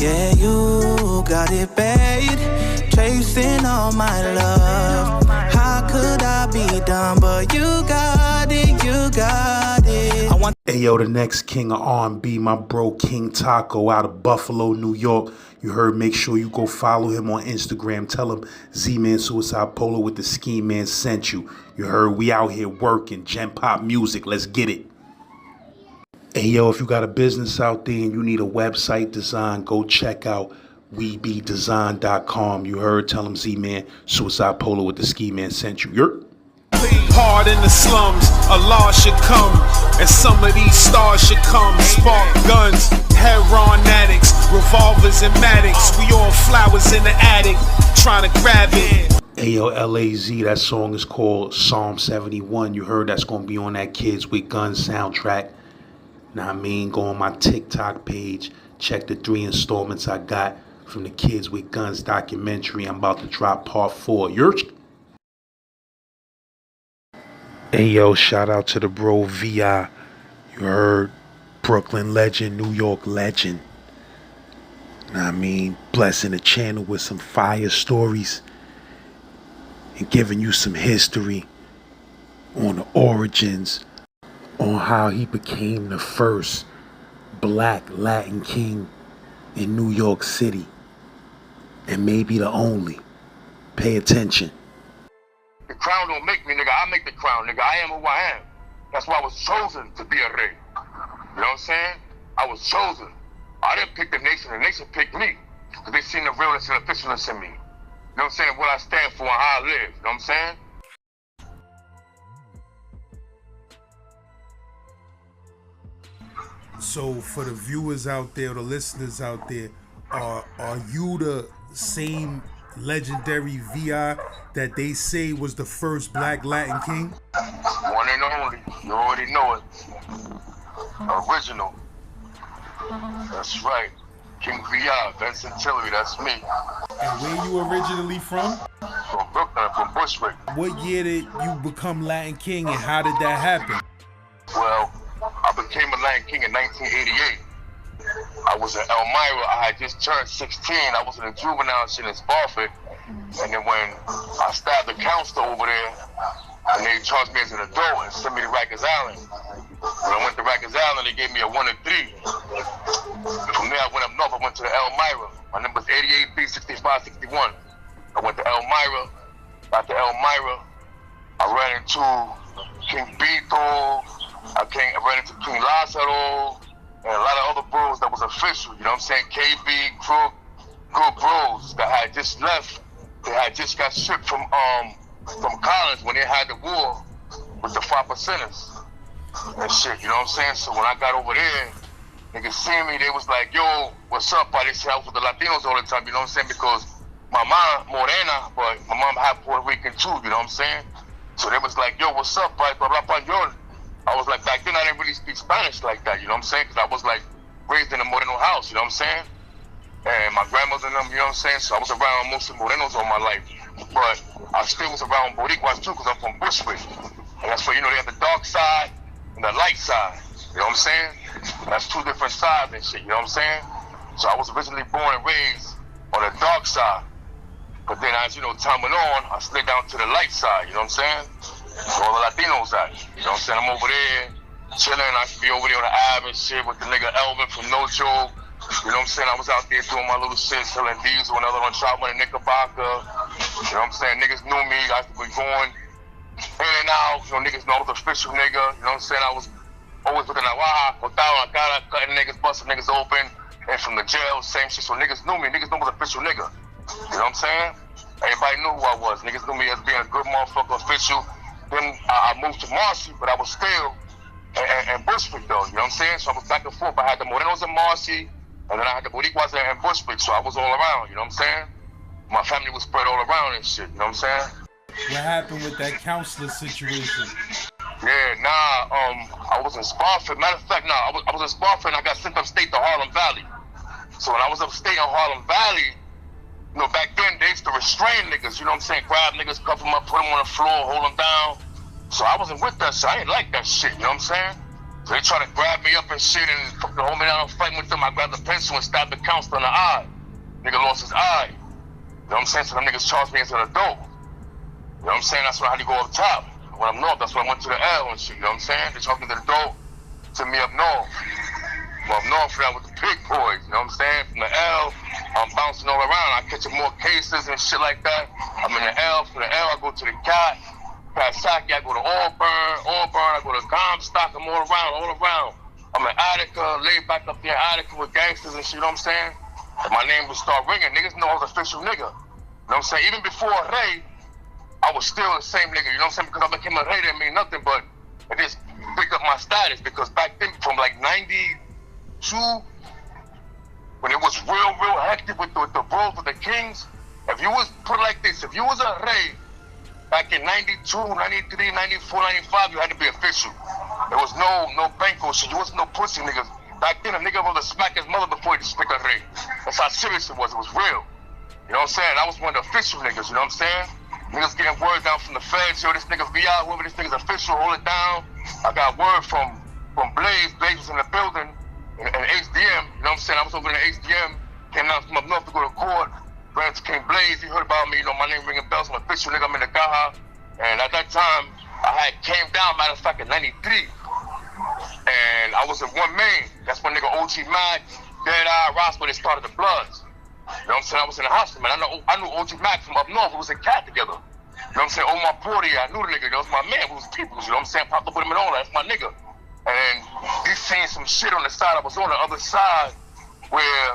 Yeah, you got it bad, chasing all my love. How could I be done? But you got it, you got it. Hey yo, the next king of R&B, my bro King Taco out of Buffalo, New York. You heard, make sure you go follow him on Instagram. Tell him Z-Man Suicide Polo with the Ski Man sent you. You heard, we out here working, Gen Pop music, let's get it. Hey yo, if you got a business out there and you need a website design, go check out webedesign.com. You heard, tell him Z-Man Suicide Polo with the Ski Man sent you. You're hard in the slums, a law should come, and some of these stars should come. Spark guns, heroin addicts, revolvers and Maddox. We all flowers in the attic, trying to grab it. Hey yo, LAZ, that song is called Psalm 71. You heard, that's gonna be on that Kids with Guns soundtrack. Now I mean, go on my TikTok page, check the 3 installments I got from the Kids with Guns documentary. I'm about to drop part 4. You're Hey yo, shout out to the bro VI. You heard, Brooklyn legend, New York legend. Now I mean, blessing the channel with some fire stories and giving you some history on the origins, on how he became the first black Latin king in New York City, and maybe the only. Pay attention. The crown don't make me, nigga. I make the crown, nigga. I am who I am. That's why I was chosen to be a rey. You know what I'm saying? I was chosen. I didn't pick the nation picked me. Because they seen the realness and officialness in me. You know what I'm saying? What I stand for and how I live. You know what I'm saying? So for the viewers out there, the listeners out there, are you the same legendary VI that they say was the first black Latin king? One and only. You already know it. Original. That's right. King VI, Vincent Tillery, that's me. And where you originally from? From Brooklyn, from Bushwick. What year did you become Latin king and how did that happen? Well, I became a Latin king in 1988. I was in Elmira. I had just turned 16. I was in a juvenile shit in Spofford. And then when I stabbed the counselor over there, and they charged me as an adult and sent me to Rikers Island. When I went to Rikers Island, they gave me a 1 and 3. From there, I went up north. I went to the Elmira. My number's 88B6561. I went to Elmira. After Elmira, I ran into King Beto. I ran into King Lazaro. And a lot of other bros that was official, you know what I'm saying? KB, Crook, good bros that had just left. They had just got shipped from Collins when they had the war with the 5%ers and shit, you know what I'm saying? So when I got over there, niggas see me, they was like, yo, what's up? They said I was with the Latinos all the time, you know what I'm saying? Because my mom, Morena, but my mom had Puerto Rican too, you know what I'm saying? So they was like, yo, what's up, blah, blah, blah, blah. I was like, back then I didn't really speak Spanish like that, you know what I'm saying? Because I was like raised in a Moreno house, you know what I'm saying? And my grandmother and them, you know what I'm saying? So I was around mostly Morenos all my life. But I still was around Boricuas too, because I'm from Bushwick. And that's where, you know, they have the dark side and the light side, you know what I'm saying? That's 2 different sides and shit, you know what I'm saying? So I was originally born and raised on the dark side. But then as, you know, time went on, I slid down to the light side, you know what I'm saying? All the Latinos at, you know what I'm saying? I'm over there chilling. I should be over there on the Ave and shit with the nigga Elvin from No Joke. You know what I'm saying? I was out there doing my little shit, selling diesel and other on Troutman and Knickerbocker. You know what I'm saying? Niggas knew me. I was going in and out. You know, niggas know I was an official nigga. You know what I'm saying? I was always with the Nawaha, Cortado, Akara, cutting niggas, busting niggas open. And from the jail, same shit. So niggas knew me. Niggas knew I was an official nigga. You know what I'm saying? Everybody knew who I was. Niggas knew me as being a good motherfucker official. Then I moved to Marcy, but I was still in Bushwick though, you know what I'm saying? So I was back and forth. I had the Morenos in Marcy, and then I had the Boricuas in Bushwick, so I was all around, you know what I'm saying? My family was spread all around and shit, you know what I'm saying? What happened with that counselor situation? Yeah, I was in Spofford. Matter of fact, I was in Spofford and I got sent upstate to Harlem Valley. So when I was upstate in Harlem Valley, you know, back then they used to restrain niggas, you know what I'm saying? Grab niggas, cuff them up, put them on the floor, hold them down. So I wasn't with that shit. I didn't like that shit, you know what I'm saying? So they try to grab me up and shit and fucking hold me down and fight with them. I grabbed the pencil and stabbed the counselor in the eye. Nigga lost his eye. You know what I'm saying? So them niggas charged me as an adult. You know what I'm saying? That's when I had to go up top. When I'm north, that's when I went to the L and shit. You know what I'm saying? They charged me to the adult, sent me up north. Well, up north for that with the big boys. You know what I'm saying? From the L, I'm bouncing all around. I catch more cases and shit like that. I'm in the L. From the L, I go to the CAT. Pasaki, I go to Auburn, I go to Comstock, I'm all around. I'm in Attica, laid back up there in Attica with gangsters and shit, you know what I'm saying? And my name would start ringing. Niggas know I was official nigga. You know what I'm saying? Even before Ray, I was still the same nigga, you know what I'm saying? Because I became a Ray didn't mean nothing, but it just picked up my status because back then, from like 92, when it was real hectic with the bros, with the Kings, if you was put like this, if you was a Ray, back in 92, 93, 94, 95, you had to be official. There was no banco shit. You wasn't no pussy niggas. Back then, a nigga was to smack his mother before he just pick a ring. That's how serious it was. It was real. You know what I'm saying? I was one of the official niggas, you know what I'm saying? Niggas getting word down from the feds. Yo, this nigga VI, whoever this nigga's official, hold it down. I got word from Blaze. Blaze was in the building. And HDM, you know what I'm saying? I was over in the HDM. Came down from up north to go to court. Ran to King Blaze. He heard about me. You know, my name ringing bells. I'm official nigga. I'm in the Gaha. And at that time, I had came down, matter of fact, in 93. And I was in one main. That's when nigga OG Mac, Dead Eye, Ross, when they started the Bloods. You know what I'm saying? I was in the hospital, man. I knew OG Mac from up north. We was in CAT together. You know what I'm saying? Omar Porter, I knew the nigga. That was my man. We was peoples, you know what I'm saying? Popped up with him and all that. That's my nigga. And he seen some shit on the side. I was on the other side where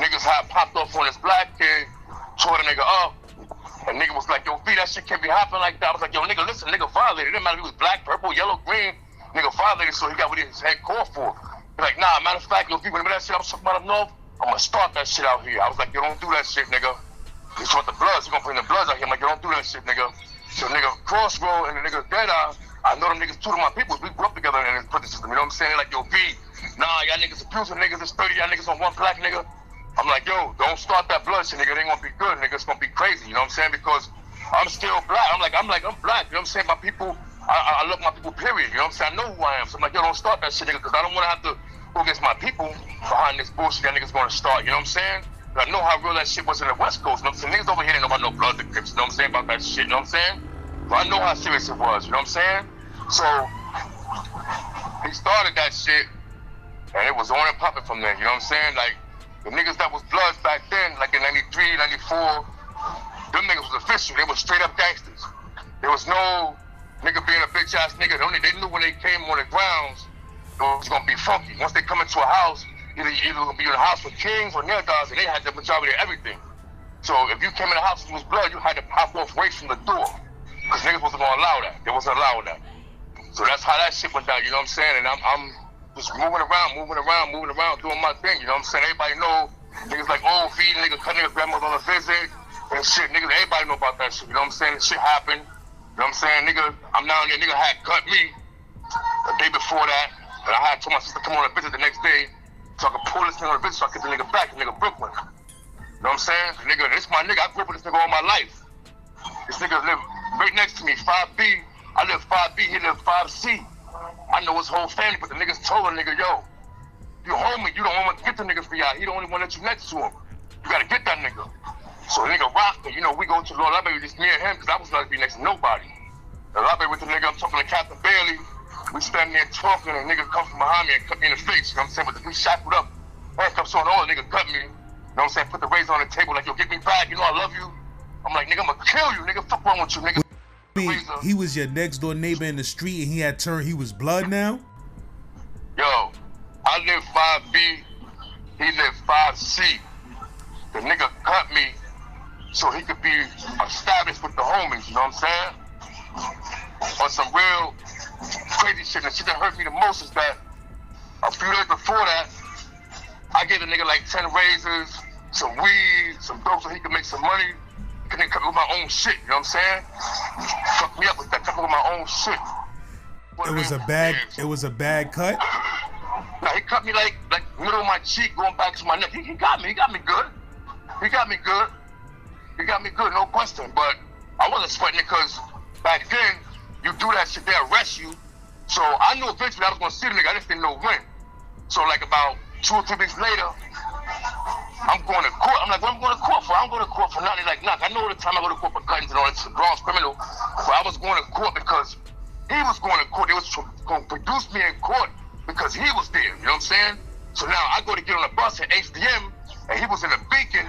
niggas had popped off on this black kid, tore the nigga up. And nigga was like, yo, V, that shit can't be happening like that. I was like, yo, nigga, listen, nigga violated. It didn't matter if he was black, purple, yellow, green. Nigga violated, so he got what his head called for. He's like, nah, matter of fact, yo, V, remember that shit I was talking about up north? I'm gonna start that shit out here. I was like, yo, don't do that shit, nigga. He's want the Bloods. He's gonna bring the Bloods out here. I'm like, yo, don't do that shit, nigga. So nigga, Crossroad and the nigga Dead Eye, I know them niggas, two of my people, we grew up together in this prison system, you know what I'm saying? They're like, yo, V, nah, y'all niggas abusing niggas, there's 30 y'all niggas on one black nigga. I'm like, yo, don't start that blood shit, nigga. It ain't gonna be good, nigga. It's gonna be crazy, you know what I'm saying? Because I'm still black. I'm black, you know what I'm saying? My people, I love my people, period, you know what I'm saying? I know who I am. So I'm like, yo, don't start that shit, nigga, because I don't wanna have to go against my people behind this bullshit that niggas gonna start, you know what I'm saying? I know how real that shit was in the West Coast, you know what I'm saying? Niggas over here didn't know about no blood, the Crips, you know what I'm saying, about that shit, you know what I'm saying? But I know how serious it was, you know what I'm saying? So, he started that shit, and it was on and popping from there, you know what I'm saying? Like, the niggas that was Bloods back then, like in 93, 94, them niggas was official, they was straight up gangsters. There was no nigga being a bitch ass nigga, they knew when they came on the grounds, it was gonna be funky. Once they come into a house, either gonna be in a house with Kings or near dogs, and they had the majority of everything. So if you came in the house and was Blood, you had to pop off right from the door. Because niggas wasn't gonna allow that. They wasn't allowing that. So that's how that shit went down, you know what I'm saying? And I'm just moving around, doing my thing, you know what I'm saying? Everybody know niggas like old V, nigga cut niggas grandmother on a visit and shit, niggas, everybody know about that shit, you know what I'm saying? This shit happened, you know what I'm saying? Nigga, I'm down there, nigga had cut me the day before that, and I had told my sister to come on a visit the next day so I could pull this nigga on a visit so I could get the nigga back, the nigga Brooklyn. You know what I'm saying? The nigga, this my nigga, I grew up with this nigga all my life. This nigga lived right next to me, 5B. I live 5B, he lived 5C. I know his whole family, but the niggas told the nigga, yo, you homie, you don't want to get the nigga for y'all. He the only one that you next to him. You gotta get that nigga. So the nigga rocked me. You know, we go to the Lord Library, just me and him, because I was not to be next to nobody. The library with the nigga, I'm talking to Captain Bailey. We standing there talking, and a nigga comes from behind me and cut me in the face. You know what I'm saying? But we shackled up. Handcuffs on, all the nigga cut me. You know what I'm saying? Put the razor on the table, like, yo, get me back. You know I love you. I'm like, nigga, I'm gonna kill you, nigga. Fuck wrong with you, nigga. He was your next door neighbor in the street and he was Blood now? Yo, I live 5B, he lived 5C. The nigga cut me so he could be established with the homies, you know what I'm saying? On some real crazy shit. The shit that hurt me the most is that a few days before that, I gave the nigga like 10 razors, some weed, some dope so he could make some money. He could cut me with my own shit, you know what I'm saying? Fuck me up with that, cut me with my own shit. It was a bad cut? Nah, he cut me like middle of my cheek going back to my neck. He got me good. He got me good, no question. But I wasn't sweating it because back then, you do that shit, they arrest you. So I knew eventually I was gonna see the nigga, I just didn't know when. So like about 2 or 3 weeks later, I'm going to court. I'm like, what am I going to court for? I'm going to court for nothing. Like, knock. I know the time I go to court for guns and all this Bronx criminal, but I was going to court because he was going to court. They was going to produce me in court because he was there. You know what I'm saying? So now I go to get on a bus at HDM, and he was in a Beacon.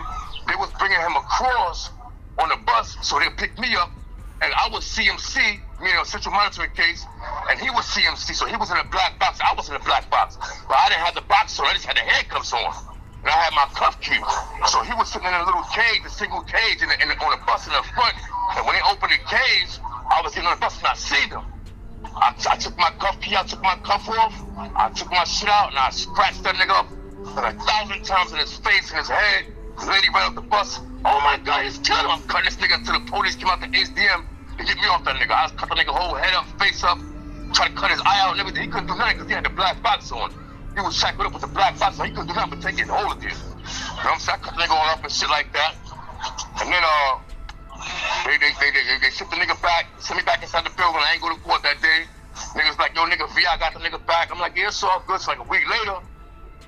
They was bringing him across on the bus, so they picked me up, and I was CMC, meaning a central monitoring case, and he was CMC, so he was in a black box. I was in a black box, but I didn't have the box on. I just had the handcuffs on. And I had my cuff key. So he was sitting in a little cage, a single cage, on the bus in the front. And when they opened the cage, I was getting on the bus and I seen them. I took my cuff key, I took my cuff off, I took my shit out, and I scratched that nigga up 1,000 times in his face and his head. The lady ran up the bus. Oh my God, he's killing him. I'm cutting this nigga until the police came out to HDM to get me off that nigga. I cut the nigga whole head up, face up, tried to cut his eye out and everything. He couldn't do nothing because he had the black box on. He was shackled up with the black box, so he couldn't do nothing but take it and hold it there. You know what I'm saying? I cut the nigga all up and shit like that. And then they shipped the nigga back, sent me back inside the building. I ain't go to court that day. Niggas like, yo, nigga, V, I got the nigga back. I'm like, yeah, it's all good. So like a week later,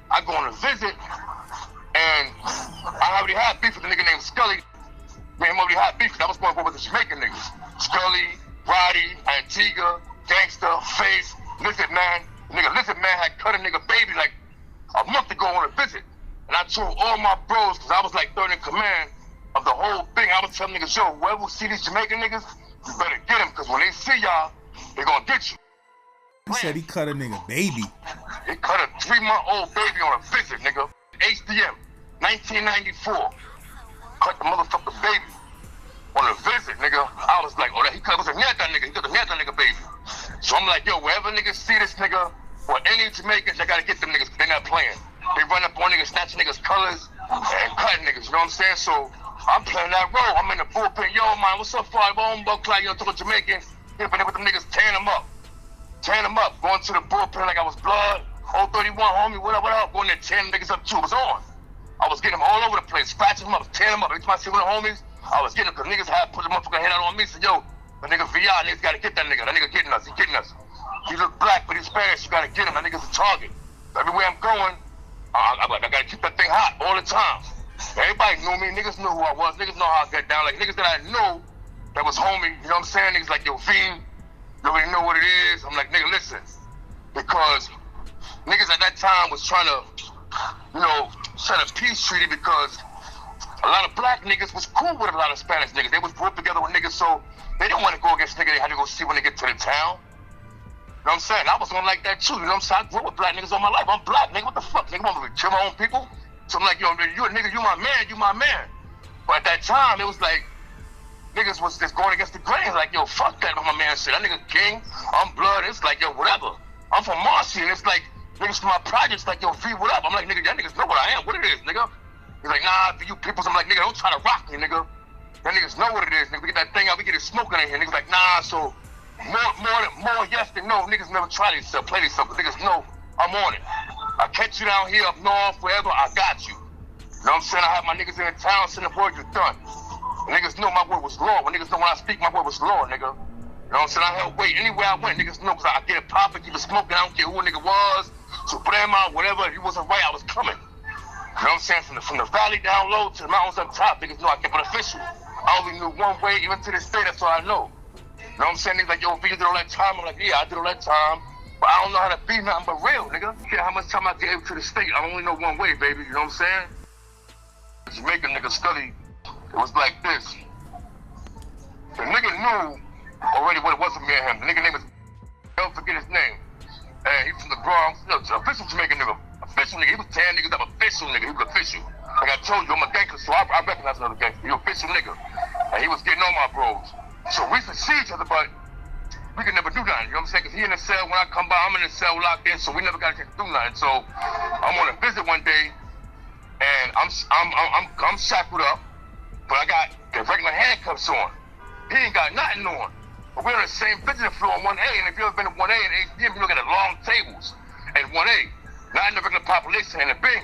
I go on a visit, and I already had beef with a nigga named Scully. Me and him already had beef. I was going with the Jamaican niggas. Scully, Roddy, Antigua, Gangster, Face, Lizard Man. Nigga, Lizard Man had cut a nigga baby like a month ago on a visit. And I told all my bros, because I was like third in command of the whole thing, I was telling niggas, yo, whoever see these Jamaican niggas, you better get them, because when they see y'all, they gonna get you. He said he cut a nigga baby. He cut a 3-month-old baby on a visit, nigga. HDM, 1994. Cut the motherfucker baby on a visit, nigga. I was like, oh, he was a Nyata nigga. He cut a Nyata nigga baby. So I'm like, yo, wherever niggas see this nigga, or any Jamaicans, I gotta get them niggas, they're not playing. They run up on niggas, snatch niggas' colors, and cut niggas, you know what I'm saying? So I'm playing that role. I'm in the bullpen, yo, man, what's up, Five? I'm Buck Clyde, you know, talking Jamaican. Here, but with them niggas, tearing them up, going to the bullpen like I was blood. 031, homie, what up, going there, tearing niggas up too. It was on. I was getting them all over the place, scratching them up, tearing them up. Every time I see one of the homies, I was getting them, because niggas had put the motherfucking head out on me, so yo, the nigga VR, niggas gotta get that nigga getting us, he getting us. He look black, but he's Spanish, you gotta get him, that nigga's a target. Everywhere I'm going, I gotta keep that thing hot all the time. Everybody knew me, niggas knew who I was, niggas know how I get down, like niggas that I knew that was homie, you know what I'm saying? Niggas like, yo, V, you already know what it is. I'm like, nigga, listen, because niggas at that time was trying to, you know, set a peace treaty because a lot of black niggas was cool with a lot of Spanish niggas. They was grouped together with niggas, so they didn't want to go against niggas. They had to go see when they get to the town. You know what I'm saying? I was on like that too, you know what I'm saying? I grew up with black niggas all my life. I'm black, nigga, what the fuck? Nigga, want me to kill my own people? So I'm like, yo, you a nigga, you my man. But at that time, it was like, niggas was just going against the grain. Like, yo, fuck that with my man shit. That nigga king, I'm blood. It's like, yo, whatever. I'm from Marcy, and it's like, niggas from my projects like, yo, V, what up? I'm like, nigga, y'all niggas know what I am, what it is, nigga. He's like, nah, for you peoples, I'm like, nigga, don't try to rock me, nigga. Y'all niggas know what it is, nigga. We get that thing out, we get it smoking in here. Niggas like, nah, so more yes than no. Niggas never try to play this stuff, but niggas know I'm on it. I catch you down here up north, wherever, I got you. You know what I'm saying? I have my niggas in the town, send the word, you're done. And niggas know my word was law. When niggas know when I speak, my word was law, nigga. You know what I'm saying? I held weight anywhere I went. Niggas know, cause I get it popping, keep it smoking. I don't care who a nigga was. Suprema, whatever. If he wasn't right, I was coming. You know what I'm saying? From the valley down low to the mountains up top, niggas know I kept it official. I only knew one way, even to this day, that's all I know. You know what I'm saying? Niggas like, yo, V, you did all that time. I'm like, yeah, I did all that time. But I don't know how to be nothing but real, nigga. Yeah, how much time I gave to the state, I only know one way, baby. You know what I'm saying? Jamaican nigga study, it was like this. The nigga knew already what it was with me and him. The nigga name is, don't forget his name. And he from the Bronx, you know, official Jamaican nigga. Official nigga, he was 10 niggas up, official nigga, he was official. Like I told you, I'm a gangster, so I recognize another gangster. He official nigga. And he was getting on my bros. So we used to see each other, but we could never do nothing, you know what I'm saying? Cause he in the cell, when I come by, I'm in the cell locked in, so we never got a chance to do nothing. So I'm on a visit one day, and I'm shackled up, but I got the regular handcuffs on. He ain't got nothing on. But we're on the same visiting floor on 1A, and if you ever been to 1A and HDM, you look at the long tables at 1A, not in the regular population, in the Bing.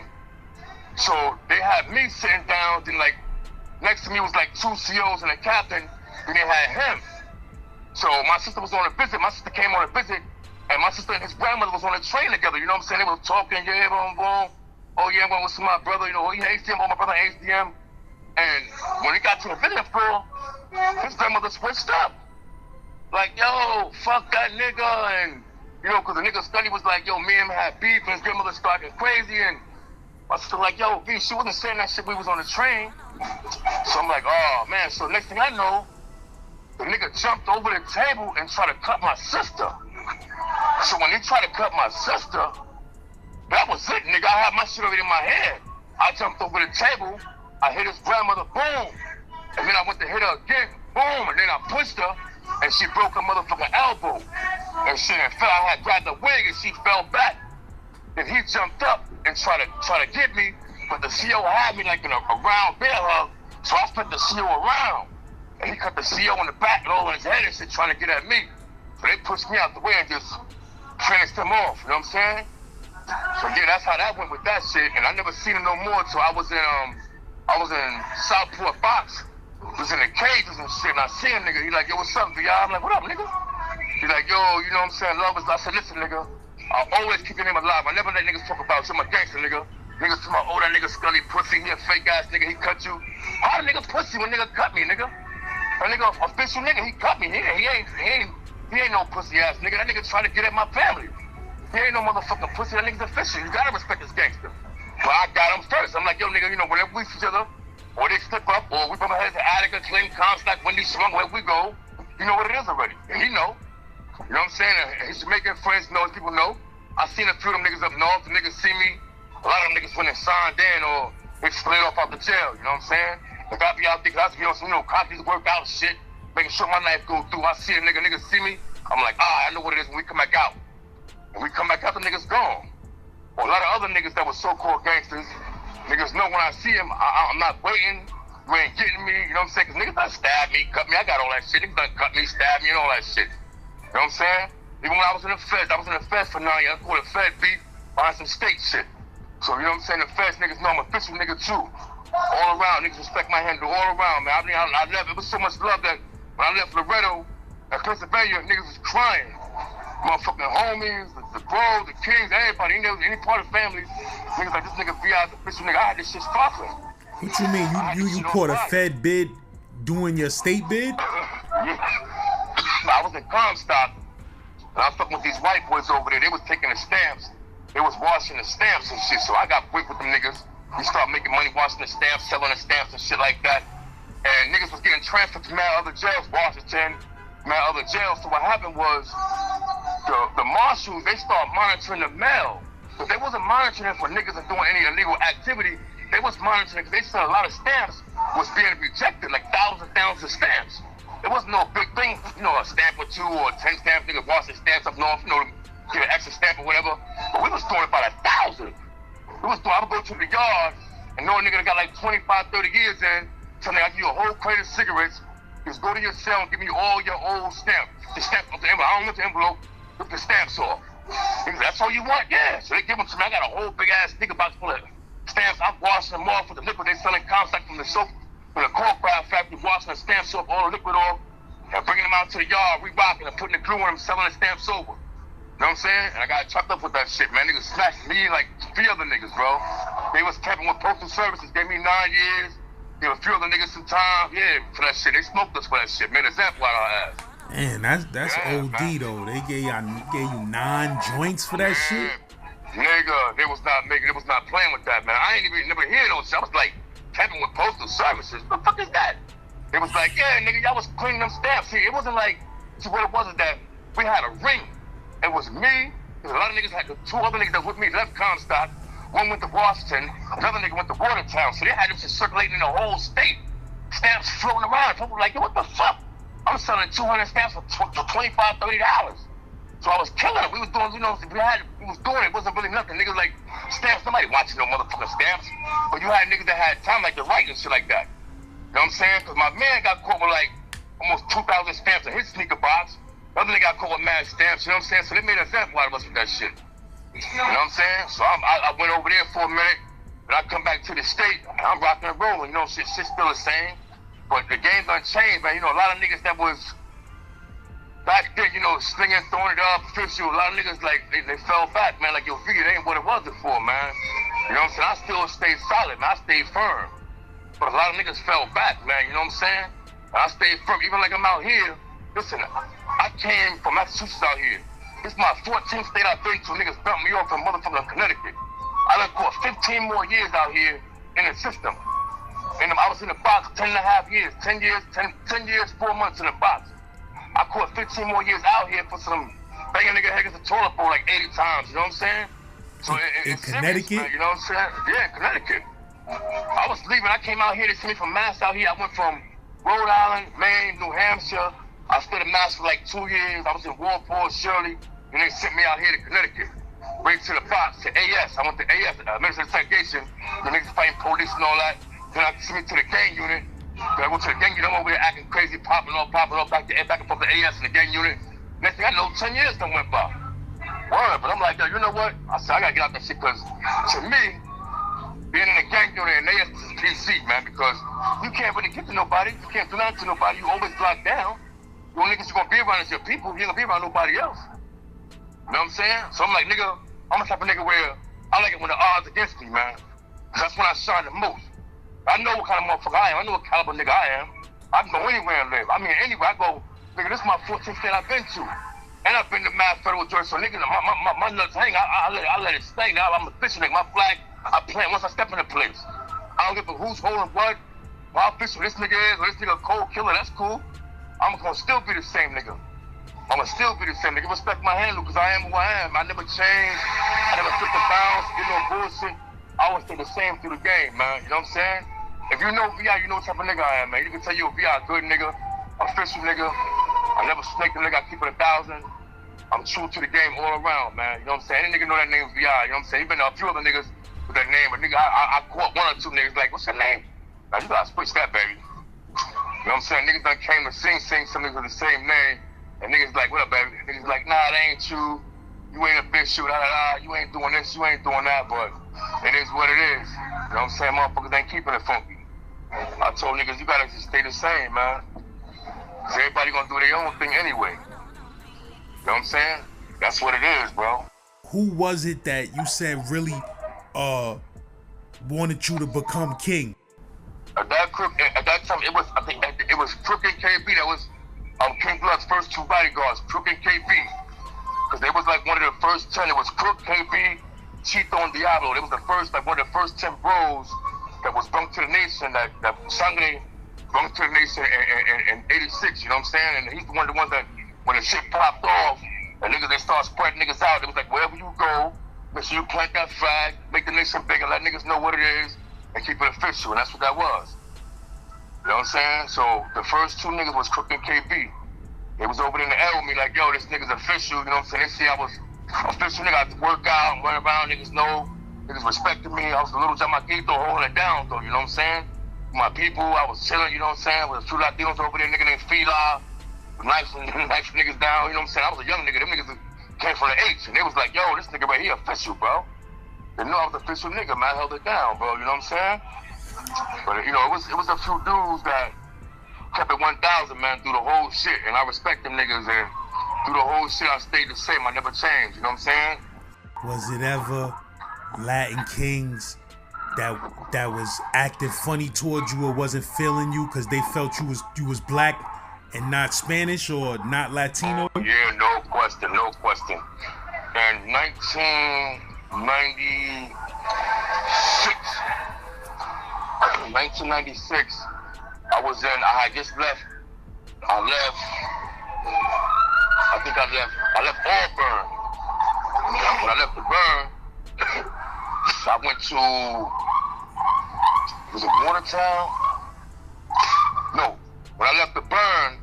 So they had me sitting down, then like, next to me was like 2 COs and a captain, then they had him. So my sister was on a visit, my sister came on a visit, And my sister and his grandmother was on a train together, you know what I'm saying? They were talking, yeah, boom. Oh yeah, I'm going with my brother, you know, he ACM, oh my brother ACM. And when he got to the video floor, his grandmother switched up. Like, yo, fuck that nigga, and you know, cause the nigga study was like, yo, me and him had beef, and his grandmother started crazy, and my sister like, yo, B, she wasn't saying that shit, we was on the train. So I'm like, oh man, so next thing I know, the nigga jumped over the table and tried to cut my sister. So when he tried to cut my sister, that was it, nigga. I had my shit already in my head. I jumped over the table, I hit his grandmother, boom. And then I went to hit her again, boom. And then I pushed her, and she broke her motherfucking elbow. And shit, and fell. I had grabbed the wig, and she fell back. Then he jumped up and tried to get me, but the CO had me like in a round bear hug. So I split the CO around, and he cut the CO in the back and all in his head and shit, trying to get at me. So they pushed me out the way and just finished him off. You know what I'm saying? So yeah, that's how that went with that shit. And I never seen him no more till I was in Southport Box. Was in the cages and shit. And I see a nigga. He like, yo, what's up, VR? I'm like, what up, nigga? He like, yo, you know what I'm saying? Love is. I said, listen, nigga. I'll always keep your name alive. I never let niggas talk about you. I'm a gangster, nigga. Niggas to my that nigga Scully pussy. He a fake ass nigga. He cut you. How the nigga pussy when nigga cut me, nigga? That nigga official nigga. He cut me. He ain't no pussy ass nigga. That nigga trying to get at my family. He ain't no motherfucking pussy. That nigga's official. You gotta respect this gangster. But I got him first. I'm like, yo, nigga, you know, whenever we see each other, or they slip up, or we bump our heads to Attica, Clinton, Comstock, Wendy, Swung, wherever we go, you know what it is already. And he know. You know what I'm saying? And his Jamaican friends know, his people know. I seen a few of them niggas up north. The niggas see me. A lot of them niggas went and signed in, or they split off out the jail. You know what I'm saying? If I be out there, cause I be on some, you know, copies workout shit, making sure my life go through. I see a niggas see me. I'm like, I know what it is when we come back out. When we come back out, the niggas gone. Or a lot of other niggas that were so-called gangsters, niggas know when I see them, I'm not waiting. You ain't getting me, you know what I'm saying? Cause niggas done stab me, cut me. I got all that shit. Niggas done cut me, stab me, and all that shit. You know what I'm saying? Even when I was in the feds, for 9 years. I called it Fed beef behind some state shit. So, you know what I'm saying? The feds niggas know I'm an official nigga too. All around, niggas respect my handle all around, man. I left, it was so much love that when I left Loretto and Pennsylvania, niggas was crying. Motherfucking homies, the bros, the kings, everybody, any part of the family. Niggas like, this nigga VI's official nigga. I had this shit sparkling. What you mean? You caught a Fed bid doing your state bid? Yeah. I was in Comstock, and I was fucking with these white boys over there. They was taking the stamps. They was washing the stamps and shit. So I got quick with them niggas. We started making money washing the stamps, selling the stamps and shit like that. And niggas was getting transferred to mad other jails, Washington, mad other jails. So what happened was the marshals, they started monitoring the mail. But they wasn't monitoring it for niggas and doing any illegal activity. They was monitoring it because they said a lot of stamps was being rejected, like thousands and thousands of stamps. It wasn't no big thing, you know, a stamp or 2 or 10 stamps, niggas washing stamps up north, you know, get an extra stamp or whatever. But we was doing about 1,000. I would go to the yard and know a nigga that got like 25, 30 years in, tell me I give you a whole crate of cigarettes, just go to your cell and give me all your old stamps. The stamp off the envelope. I don't want the envelope, rip the stamps off. Niggas, that's all you want? Yeah. So they give them to me. I got a whole big ass nigga box full of stamps. I'm washing them off with the liquid they selling Comstock from the soap, from the cork factory, washing the stamps off, all the liquid off, and bringing them out to the yard, re-rocking and putting the glue in them, selling the stamps over. You know what I'm saying? And I got chopped up with that shit, man. Niggas snatched me like 3 other niggas, bro. They was camping with Postal Services, gave me 9 years. Gave a few other niggas some time, yeah, for that shit. They smoked us for that shit, man. Example out of our ass. Man, that's yeah, OD man. Though. They gave you 9 joints for that shit. Nigga, they was not playing with that, man. I ain't even never hear those shit. I was like camping with Postal Services. What the fuck is that? It was like, yeah, nigga, y'all was cleaning them stamps. See, it wasn't like, see, what it was is that we had a ring. It was me. There's a lot of niggas had 2 other niggas that with me left Comstock. One went to Washington. Another nigga went to Watertown. So they had them just circulating in the whole state. Stamps floating around. People were like, yo, what the fuck? I'm selling 200 stamps for $25, $30. So I was killing it. We was doing, you know, we was doing it. It wasn't really nothing. Niggas like stamps. Nobody watching no motherfucking stamps. But you had niggas that had time like to write and shit like that. You know what I'm saying? Because my man got caught with like almost 2,000 stamps in his sneaker box. The other nigga got caught with mad stamps. You know what I'm saying? So they made an example out of us with that shit. You know what I'm saying? So I went over there for a minute, and I come back to the state, and I'm rocking and rolling. You know, shit's still the same. But the game done changed, man. You know, a lot of niggas that was back then, you know, slinging, throwing it up, official, a lot of niggas, like, they fell back, man. Like, yo, V, it ain't what it was before, man. You know what I'm saying? I still stayed solid, man. I stayed firm. But a lot of niggas fell back, man. You know what I'm saying? And I stayed firm. Even like I'm out here, listen, I came from Massachusetts out here. This is my 14th state I've been to. Niggas bumped me off from motherfucking Connecticut. I done caught 15 more years out here in the system. And I was in the box 10 and a half years, 10 years, 4 months in the box. I caught 15 more years out here for some banging nigga head against the toilet bowl like 80 times, you know what I'm saying? So in it's Connecticut? Serious, man, you know what I'm saying? Yeah, in Connecticut. I was leaving, I came out here, they sent me from Mass out here. I went from Rhode Island, Maine, New Hampshire. I stayed in Mass for like 2 years. I was in Walpole, Shirley, and they sent me out here to Connecticut. Right to the box, to AS. I went to AS, Administrative Segregation. The niggas fighting police and all that. Then I sent me to the gang unit. Then I went to the gang unit. I'm over there acting crazy, popping off, back and forth to AS and the gang unit. Next thing I know, 10 years done went by. Word, but I'm like, yo, you know what? I said, I gotta get out that shit, because to me, being in the gang unit and AS is PC, man, because you can't really get to nobody. You can't do nothing to nobody. You always locked down. The only niggas you're gonna be around is your people. You ain't gonna be around nobody else. You know what I'm saying? So I'm like, nigga, I'm the type of nigga where I like it when the odds against me, man. That's when I shine the most. I know what kind of motherfucker I am. I know what caliber nigga I am. I can go anywhere and live. I mean, anywhere I go, nigga, this is my 14th state I've been to. And I've been to Mass Federal Georgia. So nigga, my nuts hang. I let it stay. Now I'm a official nigga. My flag, I plant once I step in the place. I don't give a who's holding what. My official, this nigga is, or this nigga a cold killer, that's cool. I'm gonna still be the same nigga. I'm gonna still be the same nigga. Respect my handle, because I am who I am. I never changed. I never took the bounce, get no bullshit. I always stay the same through the game, man. You know what I'm saying? If you know VI, you know what type of nigga I am, man. You can tell you a VI, good nigga, official nigga. I never snake the nigga, I keep it 1,000. I'm true to the game all around, man. You know what I'm saying? Any nigga know that name VI, you know what I'm saying? Even a few other niggas with that name, but nigga, I caught 1 or 2 niggas like, what's your name? Now you gotta switch that, baby. You know what I'm saying? Niggas done came to sing, some niggas with the same name. And niggas like, what up, baby? Niggas like, nah, that ain't you. You ain't a bitch, you ain't doing this, you ain't doing that, but it is what it is. You know what I'm saying? Motherfuckers ain't keeping it funky. I told niggas, you gotta just stay the same, man. Cause everybody gonna do their own thing anyway. You know what I'm saying? That's what it is, bro. Who was it that you said really wanted you to become king? At that time, it was, I think, it was Crook and KB. That was King Blood's first 2 bodyguards, Crook and KB. Because they was like one of the first 10. It was Crook, KB, Chito, and Diablo. They was the first, like one of the first 10 bros that was brung to the nation, that Sangre brung to the nation in 86, you know what I'm saying? And he's one of the ones that, when the shit popped off, and niggas, they start spreading niggas out. It was like, wherever you go, make sure you plant that flag, make the nation big, and let niggas know what it is, and keep it official, and that's what that was. You know what I'm saying? So the first 2 niggas was Crook and KB. They was over in the air with me like, yo, this nigga's official, you know what I'm saying? They see I was official nigga, I had to work out and run around, niggas know, niggas respected me. I was a little Jamaquito holding it down though, you know what I'm saying? My people, I was chilling, you know what I'm saying? With a few Latinos over there, nigga named Fila, knife niggas down, you know what I'm saying? I was a young nigga, them niggas came from the H, and they was like, yo, this nigga right here official, bro. They knew I was official nigga, man, I held it down, bro, you know what I'm saying? But, you know, it was a few dudes that kept it 1,000, man, through the whole shit, and I respect them niggas, and through the whole shit, I stayed the same, I never changed, you know what I'm saying? Was it ever Latin kings that was acting funny towards you or wasn't feeling you because they felt you was black and not Spanish or not Latino? Yeah, no question. In 1996, I had just left. I left Auburn. When I left the burn, I went to, was it Watertown? No, when I left the burn,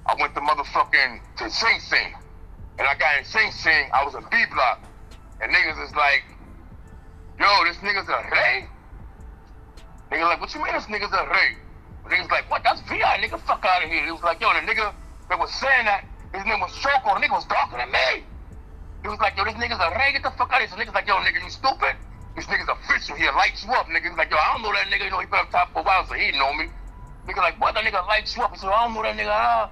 I went to Sing Sing. And I got in Sing Sing, I was in B Block. And niggas is like, yo, this nigga's a rey? Niggas like, what you mean this nigga's a rey? Niggas like, what, that's VI, nigga, fuck out of here. It was like, yo, the nigga that was saying that, his name was Choco, the nigga was darker than me. He was like, yo, this nigga's a rey, get the fuck out of here. So niggas like, yo, nigga, you stupid? This nigga's official, he'll light you up. Niggas like, yo, I don't know that nigga, you know, he been up top for a while, so he know me. Nigga like, what, that nigga light you up? He said, I don't know that nigga,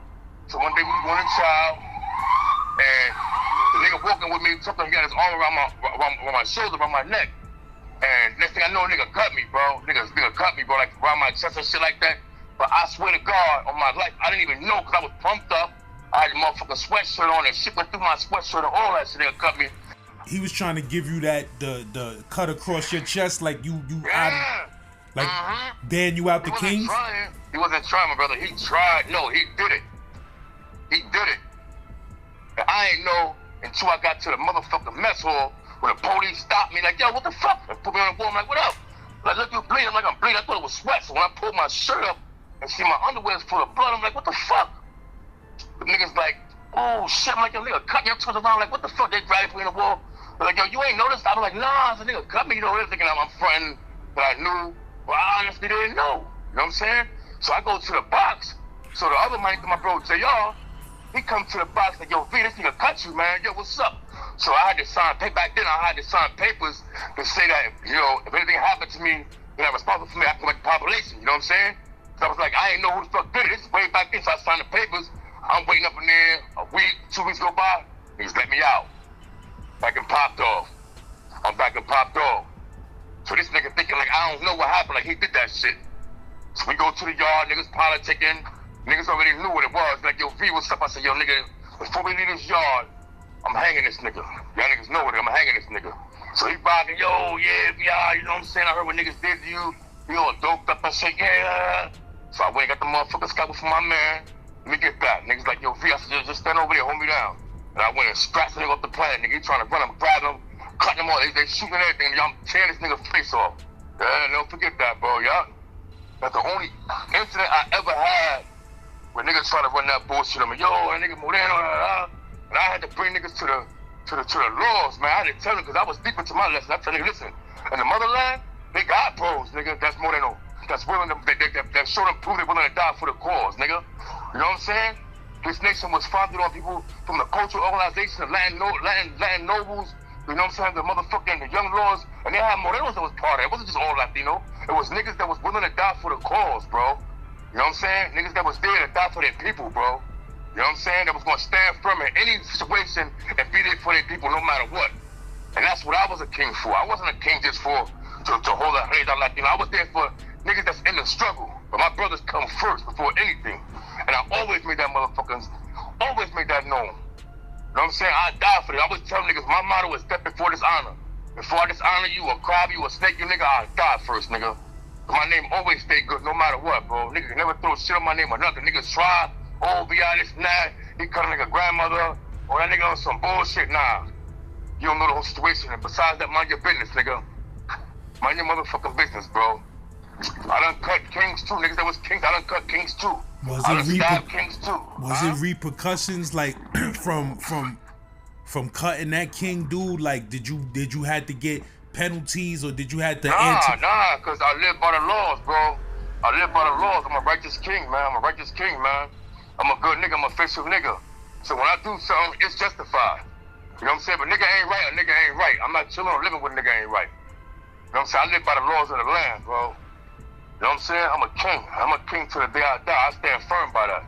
So one day we was going to child, and the nigga walking with me, something, he got his arm around my shoulder, around my neck. And next thing I know, nigga cut me, bro. Nigga cut me, bro, like around my chest and shit like that. But I swear to God, on my life, I didn't even know because I was pumped up. I had a motherfucking sweatshirt on and shit went through my sweatshirt and all that shit. Nigga cut me. He was trying to give you that the cut across your chest, like you Yeah. out, like Dan, you out the Kings. He wasn't trying, my brother. He tried. No, he did it. He did it. And I ain't know until I got to the motherfucking mess hall when the police stopped me like, yo, what the fuck? And put me on the wall. I'm like, what up? Like, look, you bleeding. I'm like, I'm bleeding. I thought it was sweat. So when I pulled my shirt up and see my underwear's full of blood, I'm like, what the fuck? The niggas like, oh shit. I'm like, yo, nigga cut me. I'm turning around like, what the fuck? They dragged me in the wall. They're like, yo, you ain't noticed? I'm like, nah, the nigga cut me. You know, they're thinking I'm friend that I knew. But I honestly didn't know. You know what I'm saying? So I go to the box. So the other man, my bro JR, he come to the box like, yo, V, this nigga cut you, man. Yo, what's up? So I had to sign paper. Back then, I had to sign papers to say that, you know, if anything happened to me, you're not responsible for me. I can make the population. You know what I'm saying? So I was like, I ain't know who the fuck did it. This is way back then. So I signed the papers. I'm waiting up in there. A week, 2 weeks go by. Niggas let me out. Back and popped off. I'm back and popped off. So this nigga thinking like, I don't know what happened. Like, he did that shit. So we go to the yard. Niggas politicking. Niggas already knew what it was. Like, yo, V, what's up? I said, yo, nigga, before we leave this yard, I'm hanging this nigga. Y'all niggas know it. I'm hanging this nigga. So he rocking, yo, yeah, VR, you know what I'm saying? I heard what niggas did to you. You all doped up and shit, yeah. So I went and got the motherfucking scalpel from my man. Let me get back. Niggas like, yo, V, I said, just stand over there, hold me down. And I went and scratched the nigga off the planet. Nigga, he trying to run him, grab him, cutting him off. They shooting everything. Y'all tearing this nigga face off. Yeah, don't forget that, bro, y'all. That's the only incident I ever had when niggas trying to run that bullshit on me. Yo, that nigga Moreno, and I had to bring niggas to the laws, man. I had to tell them because I was deep into my lesson. I tell niggas, listen, in the motherland, they got pros, nigga. That's Moreno. That's willing to, that show them prove they're willing to die for the cause, nigga. You know what I'm saying? This nation was founded on people from the cultural organization, Latin nobles, you know what I'm saying? The motherfucking the young lords, and they had Morenos that was part of it. It wasn't just all Latino. It was niggas that was willing to die for the cause, bro. You know what I'm saying? Niggas that was there to die for their people, bro. You know what I'm saying? That was gonna stand firm in any situation and be there for their people no matter what. And that's what I was a king for. I wasn't a king just to hold a head down Latino. I was there for niggas that's in the struggle. But my brothers come first before anything. And I always made that known. You know what I'm saying? I died for it. I was telling niggas, my motto is death before dishonor. Before I dishonor you or crab you or snake you, nigga, I die first, nigga. My name always stay good no matter what, bro. Niggas can never throw shit on my name or nothing. Niggas try, oh, be honest, nah. He cut a nigga grandmother, or that nigga on some bullshit, nah. You don't know the whole situation. And besides that, mind your business, nigga. Mind your motherfucking business, bro. I done cut kings too, niggas that was kings. I done cut kings too. I done stabbed kings too. Was it repercussions like from cutting that king dude? Like, did you have to get penalties or did you have to answer? Nah, cause I live by the laws, bro. I live by the laws. I'm a righteous king, man. I'm a a good nigga. I'm a faithful nigga. So when I do something, it's justified. You know what I'm saying? But nigga ain't right, a nigga ain't right. I'm not chilling or living with a nigga ain't right. You know what I'm saying? I live by the laws of the land, bro. You know what I'm saying? I'm a king. I'm a king till the day I die. I stand firm by that.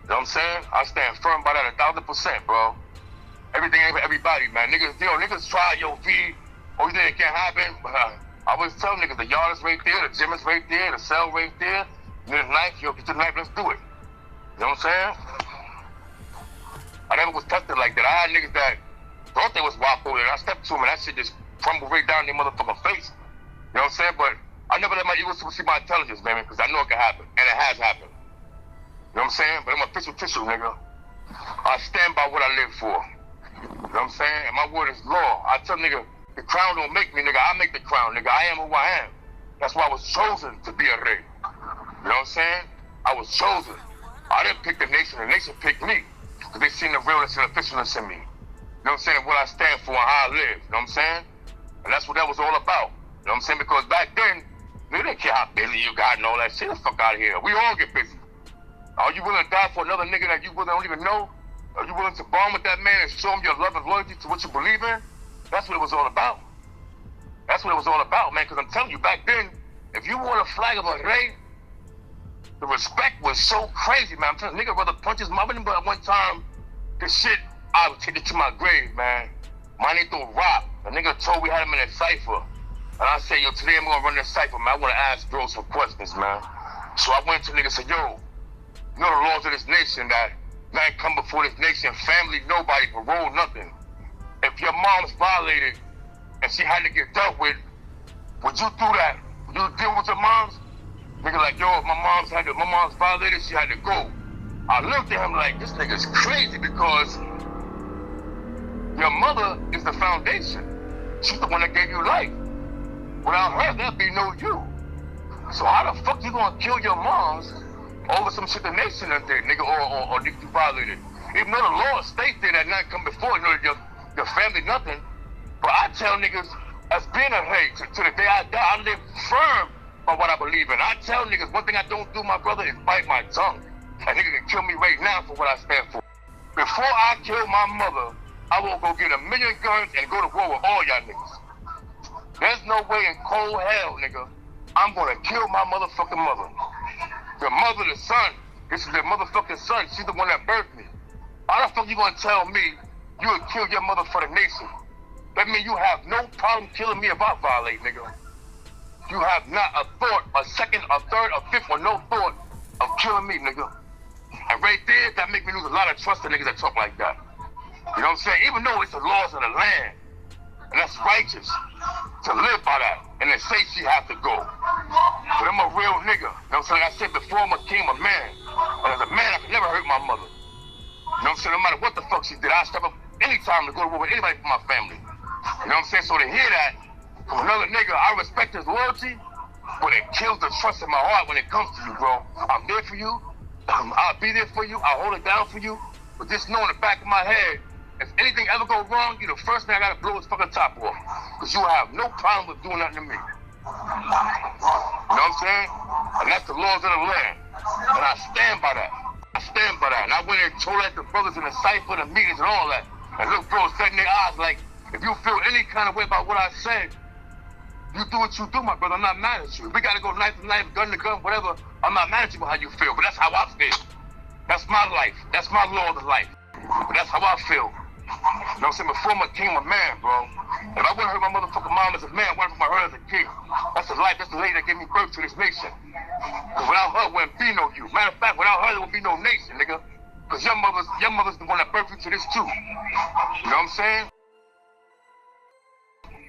You know what I'm saying? I stand firm by that 1,000%, bro. Everything ain't for everybody, man. Niggas, you know, niggas try, yo, V. Oh, you think it can't happen? But I always tell niggas, the yard is right there, the gym is right there, the cell right there. You need a knife, yo, get your knife, let's do it. You know what I'm saying? I never was tested like that. I had niggas that thought they was wapo, and I stepped to them, and that shit just crumbled right down their motherfucking face. You know what I'm saying? But I never let my ego see my intelligence, baby, because I know it can happen, and it has happened. You know what I'm saying? But I'm official tissue, nigga. I stand by what I live for. You know what I'm saying? And my word is law. I tell nigga, the crown don't make me, nigga. I make the crown, nigga. I am who I am. That's why I was chosen to be a rey. You know what I'm saying? I was chosen. I didn't pick the nation picked me. Because they seen the realness and officialness in me. You know what I'm saying? What I stand for and how I live. You know what I'm saying? And that's what that was all about. You know what I'm saying? Because back then, they didn't care how busy you got and all that shit. Get the fuck out of here. We all get busy. Are you willing to die for another nigga that you really don't even know? Are you willing to bond with that man and show him your love and loyalty to what you believe in? That's what it was all about. That's what it was all about, man. Because I'm telling you, back then, if you wore a flag of a rey, the respect was so crazy, man. I'm telling you, nigga rather punch his mother, but one time, this shit, I would take it to my grave, man. My name through Rock. The nigga told we had him in a cipher. And I said, yo, today I'm gonna run this cipher, man. I wanna ask bros some questions, man. So I went to nigga and said, yo, you know the laws of this nation that nothing come before this nation, family, nobody, parole, nothing. If your mom's violated and she had to get dealt with, would you do that? Would you deal with your moms? Nigga like, yo, if my mom's violated, she had to go. I looked at him like, this nigga's crazy because your mother is the foundation. She's the one that gave you life. Without her, there'd be no you. So how the fuck you gonna kill your moms over some shit the nation done did, nigga, or you violated? Even though the law states there that nothing come before, you know, your family, nothing. But I tell niggas, as being a hate, to the day I die, I live firm on what I believe in. I tell niggas, one thing I don't do, my brother, is bite my tongue. A nigga can kill me right now for what I stand for. Before I kill my mother, I will go get 1 million guns and go to war with all y'all niggas. There's no way in cold hell, nigga, I'm gonna kill my motherfucking mother. Your mother, the son, this is their motherfucking son. She's the one that birthed me. How the fuck you gonna tell me you would kill your mother for the nation? That means you have no problem killing me if I violate, nigga. You have not a thought, a second, a third, a fifth, or no thought of killing me, nigga. And right there, that make me lose a lot of trust in niggas that talk like that. You know what I'm saying? Even though it's the laws of the land, and that's righteous to live by that, and they say she have to go. But I'm a real nigga. You know what I'm saying? Like I said before, I became a man. And as a man, I could never hurt my mother. You know what I'm saying? No matter what the fuck she did, I step up anytime to go to war with anybody from my family. You know what I'm saying? So to hear that from another nigga, I respect his loyalty, but it kills the trust in my heart when it comes to you, bro. I'm there for you. I'll be there for you. I'll hold it down for you. But just know in the back of my head, if anything ever go wrong, you're the first thing I gotta blow his fucking top off. Because you have no problem with doing nothing to me. You know what I'm saying? And that's the laws of the land. And I stand by that. I stand by that. And I went and told that to brothers in the cipher, the meetings and all that. And look, bro, said in their eyes, like, if you feel any kind of way about what I said, you do what you do, my brother. I'm not mad at you. If we gotta go knife to knife, gun to gun, whatever, I'm not mad at you about how you feel. But that's how I feel. That's my life. That's my law of life. But that's how I feel. You know what I'm saying? Before I became a man, bro. If I wouldn't hurt my motherfucking mom as a man, what if I hurt her as a kid? That's the life. That's the lady that gave me birth to this nation. Because without her, there wouldn't be no you. Matter of fact, without her, there would be no nation, nigga. Because your mother's the one that birthed you to this too. You know what I'm saying?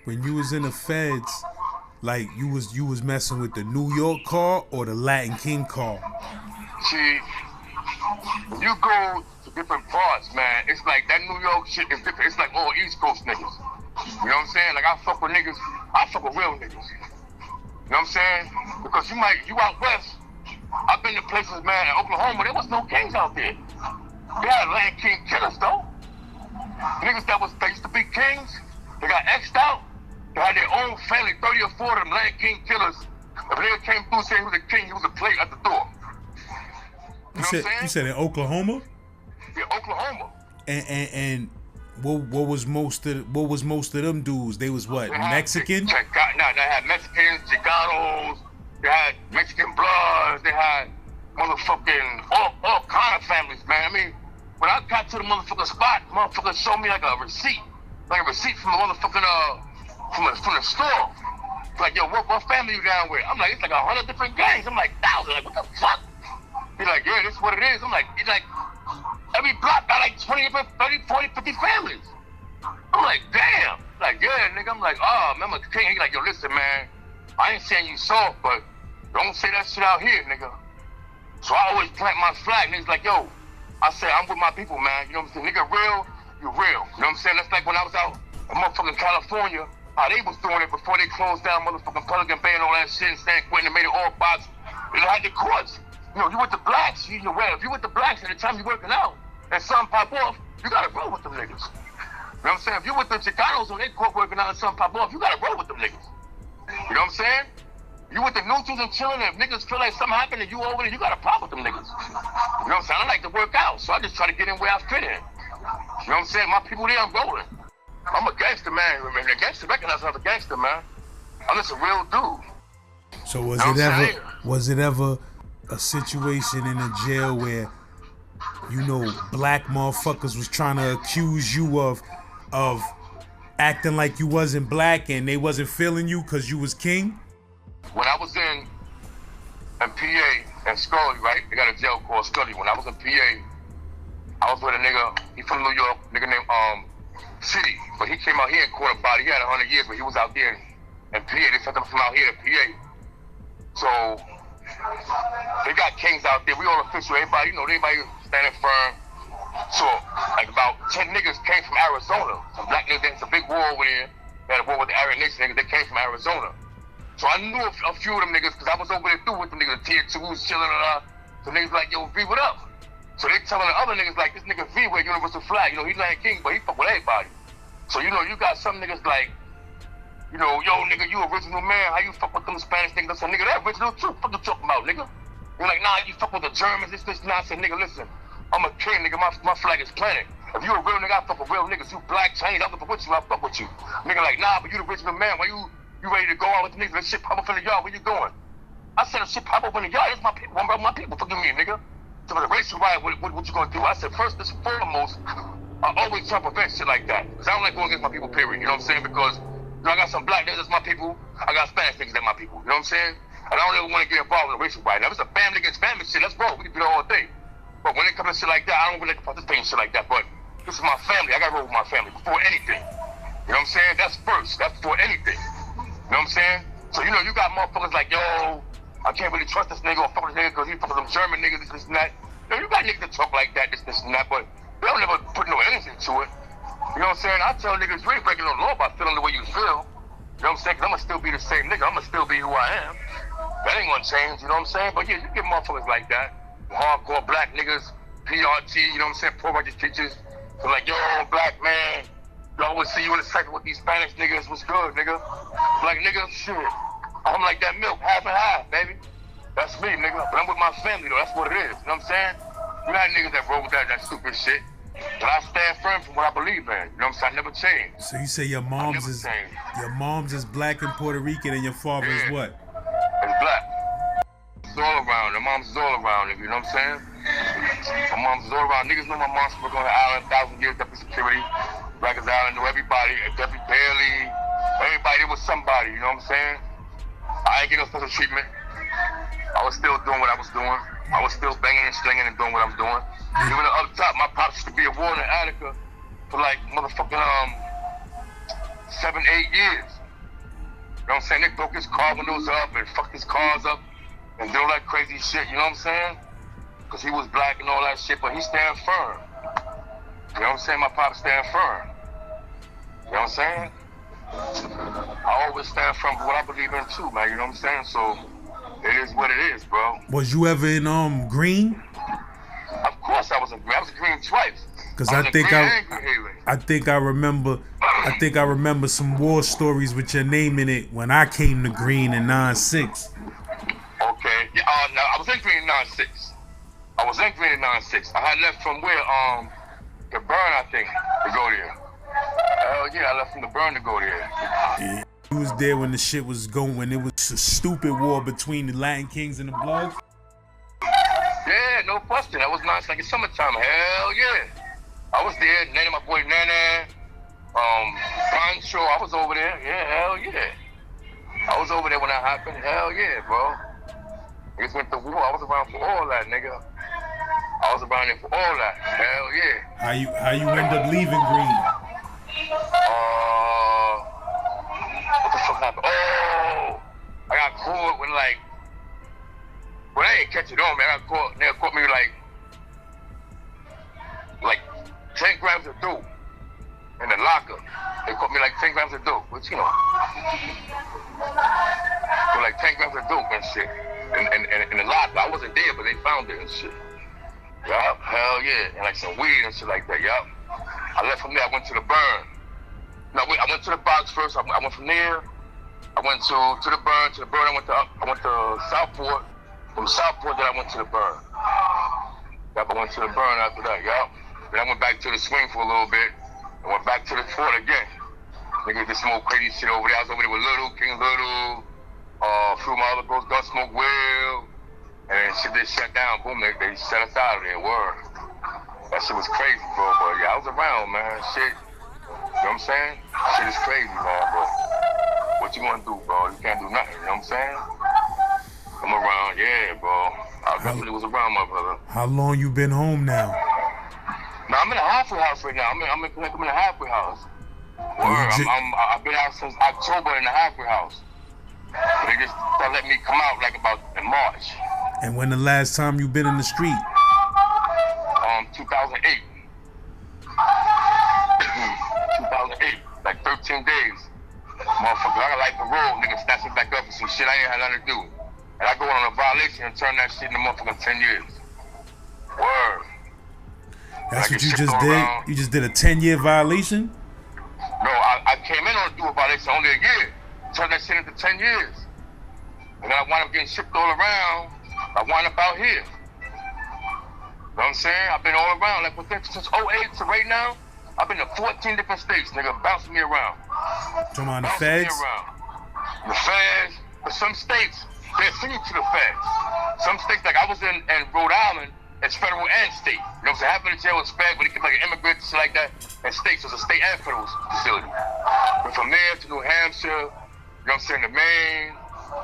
When you was in the feds, like you was messing with the New York car or the Latin King car? See, when you go to different parts, man, it's like that New York shit is different. It's like all East Coast niggas. You know what I'm saying? Like I fuck with niggas, I fuck with real niggas. You know what I'm saying? Because you out west, I've been to places, man, in Oklahoma, there was no kings out there. They had Latin King killers though. Niggas that used to be kings, they got X'd out. They had their own family, 30 or 40 of them Latin King killers. If a nigga came through saying he was a king, he was a plate at the door. You said in Oklahoma? Yeah, Oklahoma. And what was most of them dudes? They was what? Mexican? They had Mexicans, Chicanos, they had Mexican Bloods, they had motherfucking all kind of families, man. I mean, when I got to the motherfucking spot, motherfuckers showed me like a receipt from the motherfucking from the store. Like, yo, what family you down with? I'm like, it's like 100 different gangs. I'm like, 1,000. Like, what the fuck? He's like, yeah, this is what it is. I'm like, he's like, every block got like 20, 30, 40, 50 families. I'm like, damn. Like, yeah, nigga. I'm like, oh, man, I'm a king. He's like, yo, listen, man, I ain't saying you soft, but don't say that shit out here, nigga. So I always plant my flag. Niggas like, yo, I say, I'm with my people, man. You know what I'm saying? Nigga, real, you real. You know what I'm saying? That's like when I was out in motherfucking California, how they was doing it before they closed down motherfucking Pelican Bay and all that shit, and San Quentin and made it all box. They had the courts. You know, you with the blacks, you know, if you with the blacks at the time you working out, and something pop off, you gotta roll with them niggas. You know what I'm saying? If you with the Chicanos when they court working out and something pop off, you gotta roll with them niggas. You know what I'm saying? You with the neutrals and chilling, and if niggas feel like something happened and you over there, you gotta pop with them niggas. You know what I'm saying? I like to work out, so I just try to get in where I fit in. You know what I'm saying? My people there, I'm rolling. I'm a gangster, man. When a gangster recognizes I'm a gangster, man. I'm just a real dude. So was it ever a situation in a jail where, you know, black motherfuckers was trying to accuse you of acting like you wasn't black and they wasn't feeling you because you was king? When I was in PA and Scully, right? They got a jail called Scully. When I was in PA, I was with a nigga, he from New York, nigga named City. But he came out here and caught a body. He had 100 years, but he was out there in PA. They sent him from out here to PA. So they got kings out there. We all official. Everybody, you know, everybody standing firm. So like about 10 niggas came from Arizona. Some black niggas, there's a big war over there. They had a war with the Aryan Nation niggas. They came from Arizona. So I knew a few of them niggas because I was over there through with them niggas, tier 2s, chilling. So niggas like, yo, V, what up? So they telling the other niggas like, this nigga V wear Universal flag. You know, he's Lion King, but he fuck with everybody. So, you know, you got some niggas like, you know, yo, nigga, you original man. How you fuck with them Spanish niggas? I said, nigga, that original too. Fuck you talking about, nigga? You're like, nah, you fuck with the Germans, this, nah. I said, nigga, listen, I'm a king, nigga. My flag is planet. If you a real nigga, I fuck with real niggas. You black, Chinese, I fuck with you, I fuck with you. Nigga like, nah, but you the original man. Why you ready to go out with the niggas? That shit pop up in the yard. Where you going? I said, that shit pop up in the yard. It's my people. My people. Fuck you mean, nigga? So for the racial riot, what you gonna do? I said, first and foremost, I always try to prevent shit like that. Because I don't like going against my people, period. You know what I'm saying? Because, you know, I got some black niggas that's my people. I got Spanish niggas that's my people. You know what I'm saying? And I don't ever want to get involved in a racial riot. Now, if it's a family against family shit, let's roll. We can do that all day. But when it comes to shit like that, I don't really participate in shit like that. But this is my family. I gotta roll with my family before anything. You know what I'm saying? That's first. That's before anything. You know what I'm saying? So, you know, you got motherfuckers like, yo, I can't really trust this nigga or fuck with this nigga because he fuck with them German niggas, this and that. You know, you got niggas that talk like that, this and that, but they don't never put no energy to it. You know what I'm saying? I tell niggas, you ain't breaking no law by feeling the way you feel. You know what I'm saying? Because I'm going to still be the same nigga. I'm going to still be who I am. That ain't going to change, you know what I'm saying? But yeah, you get motherfuckers like that. Hardcore black niggas, PRT, you know what I'm saying? Pro-righteous teachers. So like, yo, black man, you always see you in the cycle with these Spanish niggas. What's good, nigga? Like, nigga, shit. I'm like that milk, half and half, baby. That's me, nigga. But I'm with my family, though. That's what it is. You know what I'm saying? You got niggas that roll with that stupid shit. But I stand firm for what I believe in. You know what I'm saying? I never change. So you say your mom's is black and Puerto Rican and your father is what? It's black. It's all around. The mom's is all around, nigga. You know what I'm saying? My mom's is all around. Niggas know my mom's working on the island, 1,000 years, deputy security. Rikers Island, knew everybody. Deputy Bailey. Everybody, it was somebody. You know what I'm saying? I ain't get no special treatment. I was still doing what I was doing. I was still banging and slinging and doing what I'm doing. Even up top, my pops used to be a warden in Attica for like motherfucking 7-8 years. You know what I'm saying? They broke his car windows up and fucked his cars up and did all that crazy shit, you know what I'm saying? Because he was black and all that shit, but he stand firm. You know what I'm saying? My pops stand firm. You know what I'm saying? I always stand firm for what I believe in too, man, you know what I'm saying? So it is what it is, bro. Was you ever in Green? Of course I was in Green. I was in Green twice. Cause I think I remember some war stories with your name in it when I came to Green in 9-6. Okay. Yeah, no, I was in Green in 9-6. I had left from where the Burn, I think, to go there. Hell yeah, I left from the Burn to go there. Yeah. You was there when the shit was going, when it was a stupid war between the Latin Kings and the Bloods? Yeah, no question. That was nice, like in summertime. Hell yeah. I was there. Nana, my boy Nana, Pancho, I was over there. Yeah, hell yeah. I was over there when that happened. Hell yeah, bro. Niggas went to war. I was around for all that, nigga. I was around there for all that. Hell yeah. How you end up leaving Green? What the fuck happened? Oh, I got caught when like, well, I ain't catch it on, man. I got caught. They caught me like 10 grams of dope in the locker. They caught me like 10 grams of dope, which you know, for like 10 grams of dope and shit. In the locker, I wasn't there, but they found it and shit. Yup, hell yeah, and like some weed and shit like that. Yup. I left from there. I went to the Burn. No, wait. I went to the box first. I went from there. I went to the Burn. To the Burn, I went to Southport. From Southport, then I went to the Burn. Yup, I went to the Burn after that. Yup. Then I went back to the swing for a little bit. I went back to the fort again. Niggas did some old crazy shit over there. I was over there with King Little, a few of my other bros, Gunsmoke Will, and shit. they shut down, boom, they shut us out of there, word. That shit was crazy, bro, but yeah, I was around, man, shit. You know what I'm saying? Shit is crazy, man, but what you gonna do, bro? You can't do nothing, you know what I'm saying? I'm around, yeah, bro. I definitely was around, my brother. How long you been home now? No, I'm in a halfway house right now. I'm in a halfway house. Word, I've been out since October in the halfway house. They just let me come out like about in March. And when the last time you been in the street? 2008. 2008, like 13 days. Motherfucker, I got life parole, nigga snatch it back up for some shit I ain't had nothing to do. And I go on a violation and turn that shit into motherfucking 10 years. Word. That's like what you just did? Around. You just did a 10-year violation? No, I came in on a dual violation only a year. Turned that shit into 10 years. And then I wound up getting shipped all around. I wound up out here. You know what I'm saying? I've been all around. Like since 08 to right now, I've been to 14 different states, nigga, bouncing me around. Talking about the feds? The feds. But some states, they'll send you to the feds. Some states, like I was in Rhode Island, it's federal and state. You know what I'm saying? I been in jail with feds, but it could be like an immigrant, shit like that. And states, so it's a state and federal facility. But from there to New Hampshire, you know what I'm saying, to Maine,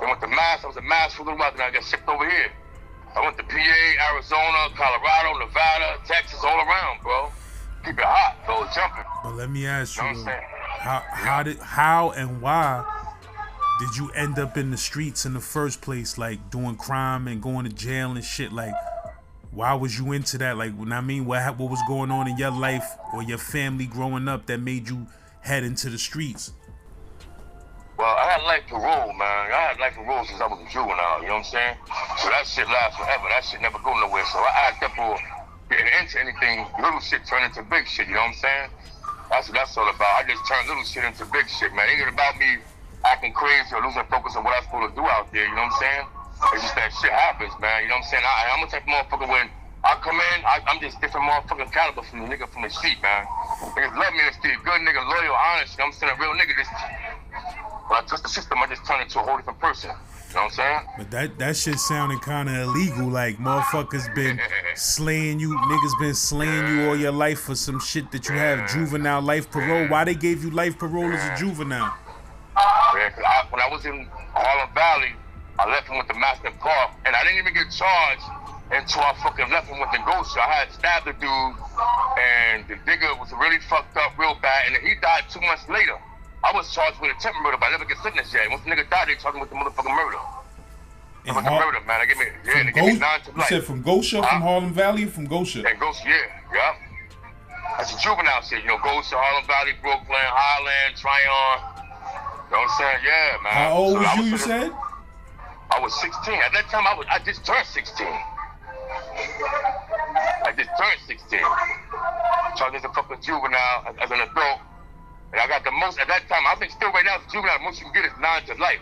then went to Mass. I was in Mass for a little while, then I got shipped over here. I went to PA, Arizona, Colorado, Nevada, Texas, all around, bro. Keep it hot, bro, jumping. But let me ask you, know what I'm saying? how and why did you end up in the streets in the first place, like doing crime and going to jail and shit? Like, why was you into that? Like, when I mean, what was going on in your life or your family growing up that made you head into the streets? Well, I had life parole, man. I had life parole since I was a juvenile, you know what I'm saying? So that shit lasts forever. That shit never go nowhere. So I kept on getting into anything, little shit turn into big shit, you know what I'm saying? That's what that's all about. I just turn little shit into big shit, man. It ain't about me acting crazy or losing focus on what I'm supposed to do out there, you know what I'm saying? It's just that shit happens, man, you know what I'm saying? I'm a type of motherfucker when I come in, I'm just different motherfucking caliber from the nigga from the street, man. Niggas love me in the street, good nigga, loyal, honest, you know what I'm saying? A real nigga, just when I touch the system, I just turn into a whole different person. You know what I'm saying? But that shit sounded kind of illegal. Like, motherfuckers been slaying you. Niggas been slaying you all your life for some shit that you have juvenile life parole. Why they gave you life parole as a juvenile? Yeah, when I was in Harlem Valley, I left him with the Maston Park, and I didn't even get charged until I fucking left him with the ghost. I had stabbed the dude, and the digger was really fucked up real bad, and then he died 2 months later. I was charged with attempted murder, but I never get sentenced yet. Once the nigga died, they charged me with the motherfucking murder. With the murder, man. They give me 9 to life. You said from Gosha, from Harlem Valley, from Gosha? Yeah, Gosha, yeah. That's a juvenile shit, you know, Gosha, Harlem Valley, Brooklyn, Highland, Tryon. You know what I'm saying? Yeah, man. How old was you said? I was 16. At that time, I just turned 16. I just turned 16. Charged as a fucking juvenile, as an adult. And I got the most, at that time, I think still right now, as a juvenile, the most you can get is 9 to life.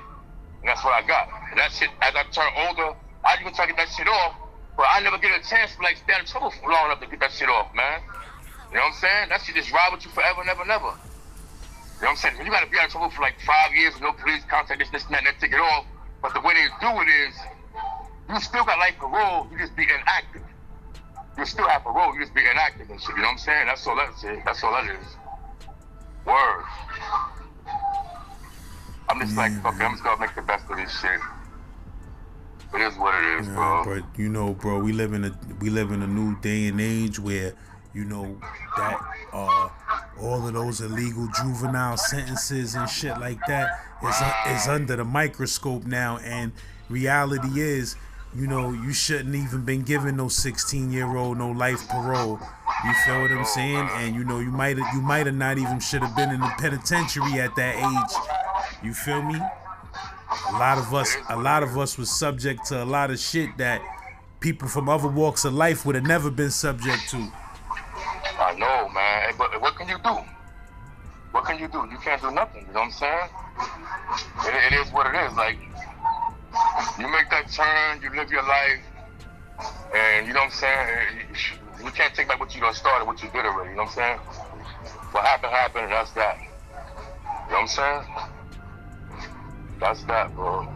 And that's what I got. And that shit, as I turn older, I even try to get that shit off, but I never get a chance to like stay out of trouble for long enough to get that shit off, man. You know what I'm saying? That shit just ride with you forever, never. You know what I'm saying? You gotta be out of trouble for like 5 years with no police contact, this, and that, and then take it off. But the way they do it is, you still got life parole, you just be inactive. You still have parole, you just be inactive and shit, you know what I'm saying? That's all that is. That's all that is. Word. I'm just like, fuck it, I'm just gonna make the best of this shit. It is what it is, bro. But you know, bro, we live in a new day and age where, you know, that all of those illegal juvenile sentences and shit like that is under the microscope now, and reality is, you know, you shouldn't even been given no 16-year-old no life parole. You feel what I'm saying? And you know, you might have not even should have been in the penitentiary at that age. You feel me? A lot of us was subject to a lot of shit that people from other walks of life would have never been subject to. I know, man. But what can you do? What can you do? You can't do nothing. You know what I'm saying? It is what it is. Like, you make that turn, you live your life, and you know what I'm saying? You can't take back what you done started, what you did already, you know what I'm saying? What happened, and that's that. You know what I'm saying? That's that, bro.